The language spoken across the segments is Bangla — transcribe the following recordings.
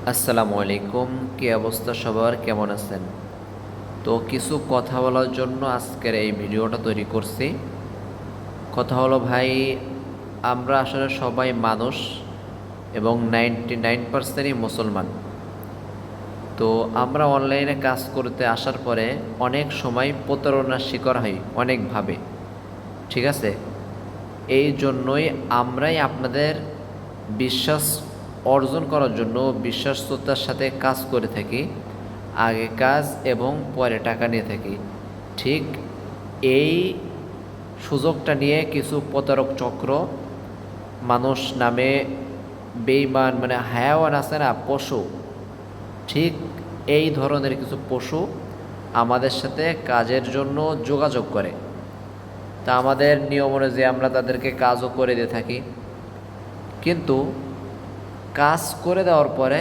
আসসালামু আলাইকুম। কি অবস্থা সবার, কেমন আছেন? তো কিছু কথা বলার জন্য আজকের এই ভিডিওটা তৈরি করছি। কথা হলো ভাই, আমরা আসলে সবাই মানুষ এবং 99%ই মুসলমান। তো আমরা অনলাইনে কাজ করতে আসার পরে অনেক সময় প্রতারণার শিকার হই অনেকভাবে, ঠিক আছে? এই জন্যই আমরাই আপনাদের বিশ্বাস অর্জন করার জন্য বিশ্বাসযোগ্যতার সাথে কাজ করে থাকি। আগে কাজ এবং পরে টাকা নিয়ে থাকি। ঠিক এই সুযোগটা নিয়ে কিছু প্রতারক চক্র, মানুষ নামে বেঈমান, মানে হায়াওয়ান আছে না, পশু, ঠিক এই ধরনের কিছু পশু আমাদের সাথে কাজের জন্য যোগাযোগ করে। তা আমাদের নিয়ম অনুযায়ী আমরা তাদেরকে কাজও করে দিয়ে থাকি, কিন্তু কাজ করে দেওয়ার পরে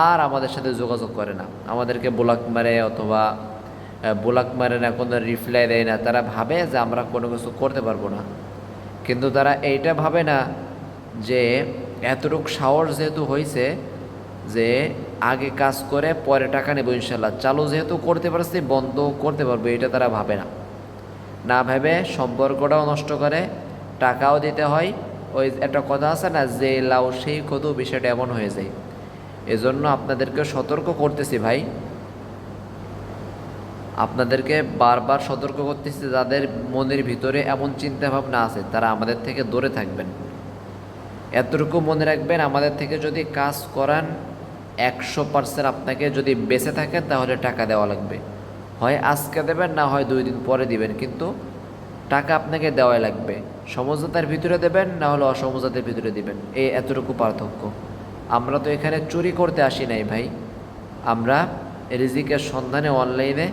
আর আমাদের সাথে যোগাযোগ করে না, আমাদেরকে ব্লক মারে, অথবা ব্লক মারে না, কোনো রিপ্লাই দেয় না। তারা ভাবে যে আমরা কোনো কিছু করতে পারবো না, কিন্তু তারা এইটা ভাবে না যে এতটুকু সাহস যেহেতু হয়েছে যে আগে কাজ করে পরে টাকা নেবো ইনশাল্লাহ, চালু যেহেতু করতে পারছি বন্ধ করতে পারবো, এটা তারা ভাবে না। না ভেবে সম্পর্কটাও নষ্ট করে, টাকাও দিতে হয়। ওই একটা কথা আছে না, যে লাউ সেই কদু, বিষয়টা এমন হয়ে যায়। এজন্য আপনাদেরকে সতর্ক করতেছি ভাই, আপনাদেরকে বারবার সতর্ক করতেছি, যাদের মনের ভিতরে এমন চিন্তা ভাবনা আছে তারা আমাদের থেকে দূরে থাকবেন। এতটুকু মনে রাখবেন, আমাদের থেকে যদি কাজ করান 100% আপনাকে যদি বেঁচে থাকেন তাহলে টাকা দেওয়া লাগবে। হয় আজকে দেবেন, না হয় 2 দিন পরে দিবেন, কিন্তু টাকা আপনাকে দেওয়াই লাগবে। সমঝোতার ভিতরে দেবেন, না হলে অসমঝোতার ভিতরে দিবেন, এই এতটুকু পার্থক্য। আমরা তো এখানে চুরি করতে আসি নাই ভাই, আমরা রিজিকের সন্ধানে অনলাইনে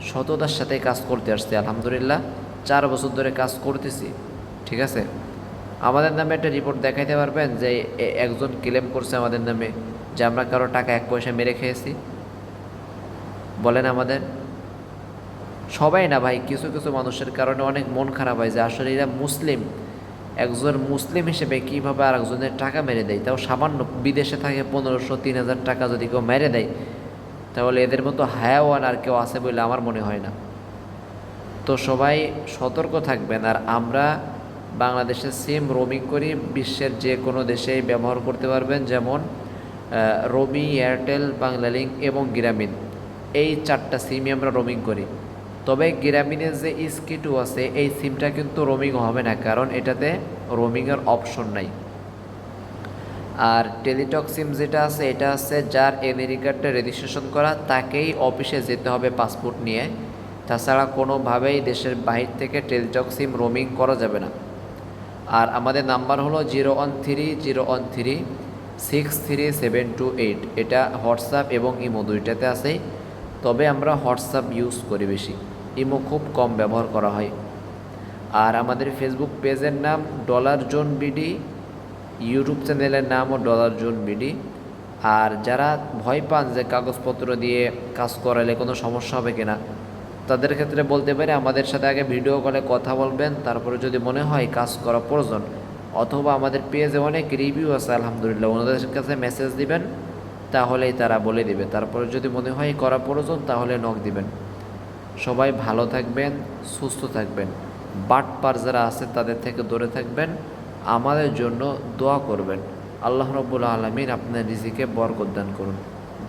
সততার সাথে কাজ করতে আসছি। আলহামদুলিল্লাহ 4 বছর ধরে কাজ করতেছি, ঠিক আছে? আমাদের নামে একটা রিপোর্ট দেখাইতে পারবেন যে একজন ক্লেম করছে আমাদের নামে যে আমরা কারো টাকা 1 পয়সা মেরে খেয়েছি? বলেন আমাদের। সবাই না ভাই, কিছু কিছু মানুষের কারণে অনেক মন খারাপ হয় যে আসলে এরা মুসলিম, একজন মুসলিম হিসেবে কীভাবে আর একজনের টাকা মেরে দেয়, তাও সামান্য, বিদেশে থাকে 1500-3000 টাকা যদি কেউ মেরে দেয়, তাহলে এদের মতো হায়াওয়ান আর কেউ আছে বলে আমার মনে হয় না। তো সবাই সতর্ক থাকবেন। আর আমরা বাংলাদেশে সিম রোমিং করি, বিশ্বের যে কোনো দেশেই ব্যবহার করতে পারবেন, যেমন রমি, এয়ারটেল, বাংলালিংক এবং গ্রামীণ, এই 4টা সিমই আমরা রোমিং করি। তবে গ্রামীণের যে ইস্কি2 আছে, এই সিমটা কিন্তু রোমিং হবে না, কারণ এটাতে রোমিংয়ের অপশন নাই। আর টেলিটক সিম যেটা আছে, এটা আছে যার এনআইডি কার্ডটা রেজিস্ট্রেশন করা, তাকেই অফিসে যেতে হবে পাসপোর্ট নিয়ে। তাছাড়া কোনোভাবেই দেশের বাহির থেকে টেলিটক সিম রোমিং করা যাবে না। আর আমাদের নাম্বার হলো 013-013-63728। এটা হোয়াটসঅ্যাপ এবং ইমো দুইটাতে আছে, তবে আমরা হোয়াটসঅ্যাপ ইউজ করি বেশি, ইমো খুব কম ব্যবহার করা হয়। আর আমাদের ফেসবুক পেজের নাম $জোন বিডি, ইউটিউব চ্যানেলের নামও $জোন বিডি। আর যারা ভয় পান যে কাগজপত্র দিয়ে কাজ করালে কোনো সমস্যা হবে কিনা, তাদের ক্ষেত্রে বলতে পারি আমাদের সাথে আগে ভিডিও কলে কথা বলবেন, তারপরে যদি মনে হয় কাজ করা প্রয়োজন, অথবা আমাদের পেজে অনেক রিভিউ আছে আলহামদুলিল্লাহ, ওনাদের কাছে মেসেজ দিবেন, তাহলেই তারা বলে দিবে। তারপরে যদি মনে হয় করা প্রয়োজন, তাহলে নক দিবেন। সবাই ভালো থাকবেন, সুস্থ থাকবেন। বাটপার যারা আছে তাদের থেকে দূরে থাকবেন, আমাদের জন্য দোয়া করবেন। আল্লাহ রাব্বুল আলামিন আপনার রিজিকে বরকত দান করুন।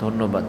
ধন্যবাদ।